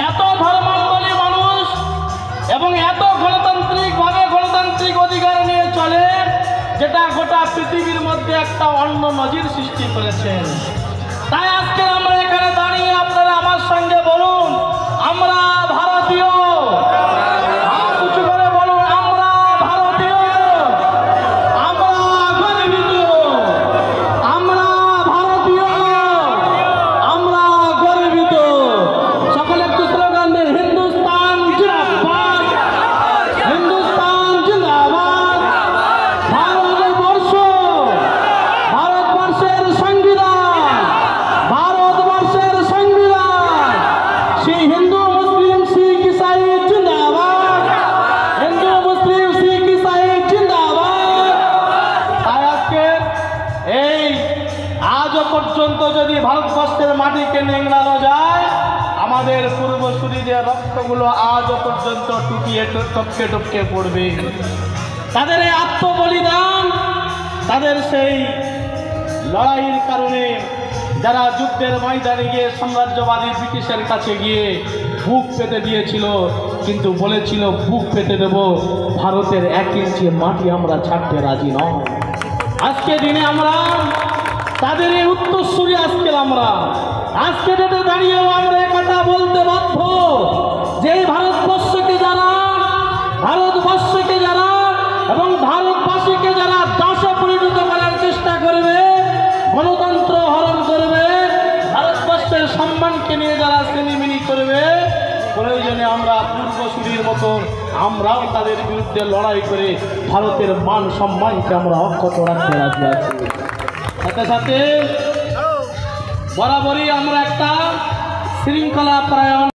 এত ধর্মাবলী মানুষ এবং এত গণতান্ত্রিক অধিকার নিয়ে চলে, যেটা গোটা পৃথিবীর মধ্যে একটা অন্য নজির সৃষ্টি করেছেন। তাই আজকে আমরা এখানে দাঁড়িয়ে আপনারা আমার সঙ্গে বলুন, আমরা ভারতীয়। হাত উঁচু করে বলুন, আমরা ভারতীয়, আমরা গর্বিত, আমরা ভারতীয়, আমরা গর্বিত। সকলে একটু স্লোগান দেন, হিন্দুস্তান জিন্দাবাদ, হিন্দুস্তান জিন্দাবাদ, ভারতবর্ষ, ভারতবর্ষের সংবিধান, ভারতবর্ষের সংবিধান, সেই হিন্দু মুসলিম শিখ ইসাই জিন্দাবাদ, হিন্দু মুসলিম শিখ ইসাই জিন্দাবাদ। তাই আজকে এই আজও পর্যন্ত যদি ভারতবর্ষের মাটিকে নিংড়ানো যায়, আমাদের পূর্বসূরীদের রক্তগুলো আজও পর্যন্ত টুকিয়ে টপকে টপকে পড়বে। তাদের এই আত্মবলিদান, তাদের সেই লড়াইয়ের কারণে যারা যুদ্ধের ময়দানে গিয়ে সাম্রাজ্যবাদী ব্রিটিশের কাছে গিয়ে বুক পেতে দিয়েছিল, কিন্তু বলেছিল বুক পেতে দেব, ভারতের 1 ইঞ্চি মাটি আমরা ছাড়তে রাজি নয়। আজকে দিনে আমরা তাদের এই উত্তরসূরি, আজকে ডেটে দাঁড়িয়েও আমরা কথা বলতে বাধ্য যে এই ভারতবর্ষকে যারা এবং ভারতবাসীকে যারা দাসে পরিণত করার চেষ্টা করবে, গণতন্ত্র হরণ করবে, ভারতবর্ষের সম্মানকে নিয়ে যারা শ্রেণীমিনি করবে, প্রয়োজনে আমরা পূর্বসূরির মতন আমরাও তাদের বিরুদ্ধে লড়াই করে ভারতের মান সম্মানকে আমরা অক্ষত রাখতে রাজি আছি। সাথে সাথে বরাবরই আমরা একটা শৃঙ্খলা পরায়ণ